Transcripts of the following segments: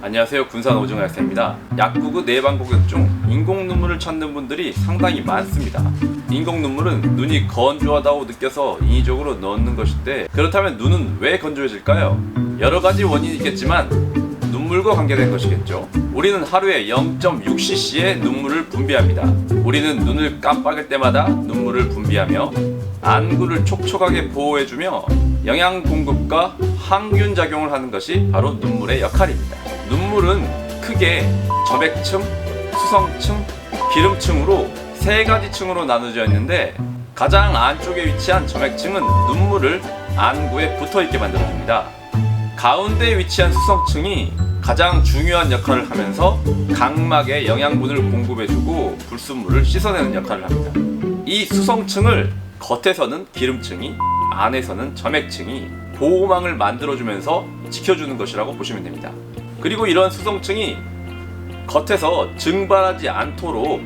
안녕하세요. 군산 오징어 약사입니다. 약국의 내방고객 중 인공 눈물을 찾는 분들이 상당히 많습니다. 인공 눈물은 눈이 건조하다고 느껴서 인위적으로 넣는 것인데, 그렇다면 눈은 왜 건조해질까요? 여러 가지 원인이 있겠지만 눈물과 관계된 것이겠죠. 우리는 하루에 0.6cc의 눈물을 분비합니다. 우리는 눈을 깜빡일 때마다 눈물을 분비하며 안구를 촉촉하게 보호해주며 영양 공급과 항균 작용을 하는 것이 바로 눈물의 역할입니다. 눈물은 크게 점액층, 수성층, 기름층으로 세 가지 층으로 나눠져 있는데, 가장 안쪽에 위치한 점액층은 눈물을 안구에 붙어있게 만들어줍니다. 가운데에 위치한 수성층이 가장 중요한 역할을 하면서 각막에 영양분을 공급해주고 불순물을 씻어내는 역할을 합니다. 이 수성층을 겉에서는 기름층이, 안에서는 점액층이 보호망을 만들어주면서 지켜주는 것이라고 보시면 됩니다. 그리고 이런 수성층이 겉에서 증발하지 않도록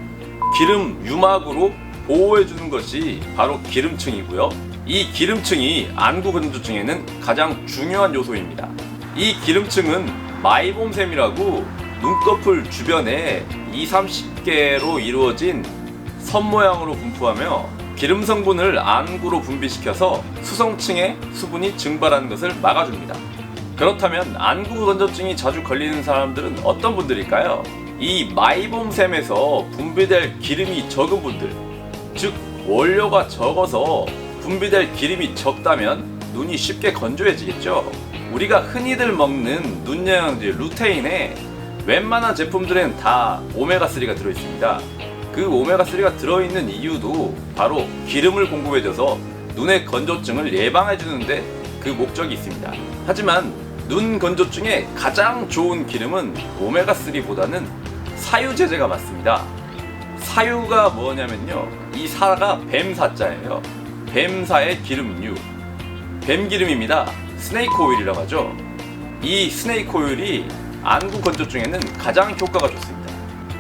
기름 유막으로 보호해주는 것이 바로 기름층이고요. 이 기름층이 안구 건조증에는 가장 중요한 요소입니다. 이 기름층은 마이봄샘이라고 눈꺼풀 주변에 20-30개로 이루어진 선 모양으로 분포하며 기름 성분을 안구로 분비시켜서 수성층의 수분이 증발하는 것을 막아줍니다. 그렇다면 안구 건조증이 자주 걸리는 사람들은 어떤 분들일까요? 이 마이봄샘에서 분비될 기름이 적은 분들, 즉 원료가 적어서 분비될 기름이 적다면 눈이 쉽게 건조해지겠죠. 우리가 흔히들 먹는 눈 영양제 루테인에 웬만한 제품들엔 다 오메가3가 들어있습니다. 그 오메가3가 들어있는 이유도 바로 기름을 공급해줘서 눈의 건조증을 예방해주는데 그 목적이 있습니다. 하지만 눈 건조증에 가장 좋은 기름은 오메가3보다는 사유제제가 맞습니다. 사유가 뭐냐면요, 이 사가 뱀사자예요. 뱀사의 기름류, 뱀기름입니다. 스네이크 오일이라고 하죠. 이 스네이크 오일이 안구 건조증에는 가장 효과가 좋습니다.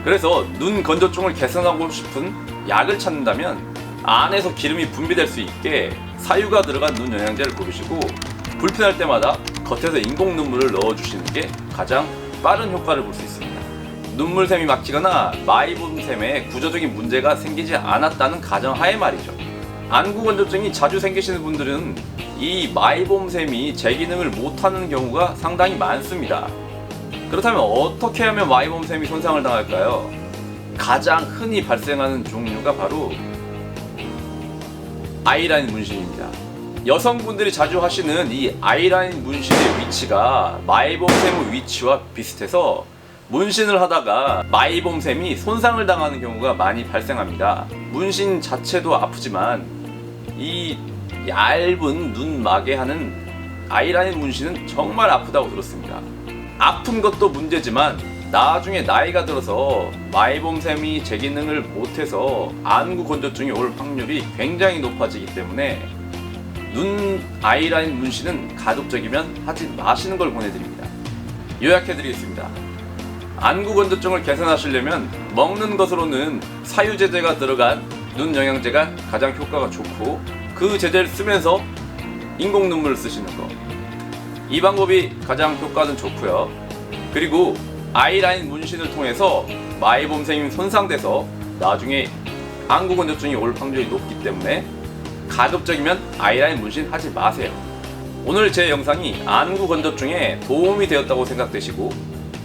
그래서 눈 건조증을 개선하고 싶은 약을 찾는다면 안에서 기름이 분비될 수 있게 사유가 들어간 눈 영양제를 고르시고, 불편할 때마다 겉에서 인공 눈물을 넣어주시는 게 가장 빠른 효과를 볼 수 있습니다. 눈물샘이 막히거나 마이봄샘에 구조적인 문제가 생기지 않았다는 가정하에 말이죠. 안구 건조증이 자주 생기시는 분들은 이 마이봄샘이 제 기능을 못하는 경우가 상당히 많습니다. 그렇다면 어떻게 하면 마이봄샘이 손상을 당할까요? 가장 흔히 발생하는 종류가 바로 아이라인 문신입니다. 여성분들이 자주 하시는 이 아이라인 문신의 위치가 마이봄샘의 위치와 비슷해서 문신을 하다가 마이봄샘이 손상을 당하는 경우가 많이 발생합니다. 문신 자체도 아프지만 이 얇은 눈막에 하는 아이라인 문신은 정말 아프다고 들었습니다. 아픈 것도 문제지만 나중에 나이가 들어서 마이봄샘이 제 기능을 못해서 안구 건조증이 올 확률이 굉장히 높아지기 때문에 눈 아이라인 문신은 가급적이면 하지 마시는 걸 권해드립니다. 요약해드리겠습니다. 안구 건조증을 개선하시려면 먹는 것으로는 사유제제가 들어간 눈 영양제가 가장 효과가 좋고, 그 제제를 쓰면서 인공 눈물을 쓰시는 거, 이 방법이 가장 효과는 좋고요. 그리고 아이라인 문신을 통해서 마이봄샘이 손상돼서 나중에 안구 건조증이 올 확률이 높기 때문에 가급적이면 아이라인 문신 하지 마세요. 오늘 제 영상이 안구 건조증에 도움이 되었다고 생각되시고,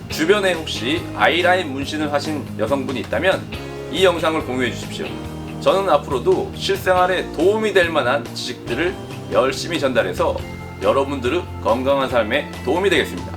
주변에 혹시 아이라인 문신을 하신 여성분이 있다면 이 영상을 공유해 주십시오. 저는 앞으로도 실생활에 도움이 될 만한 지식들을 열심히 전달해서 여러분들의 건강한 삶에 도움이 되겠습니다.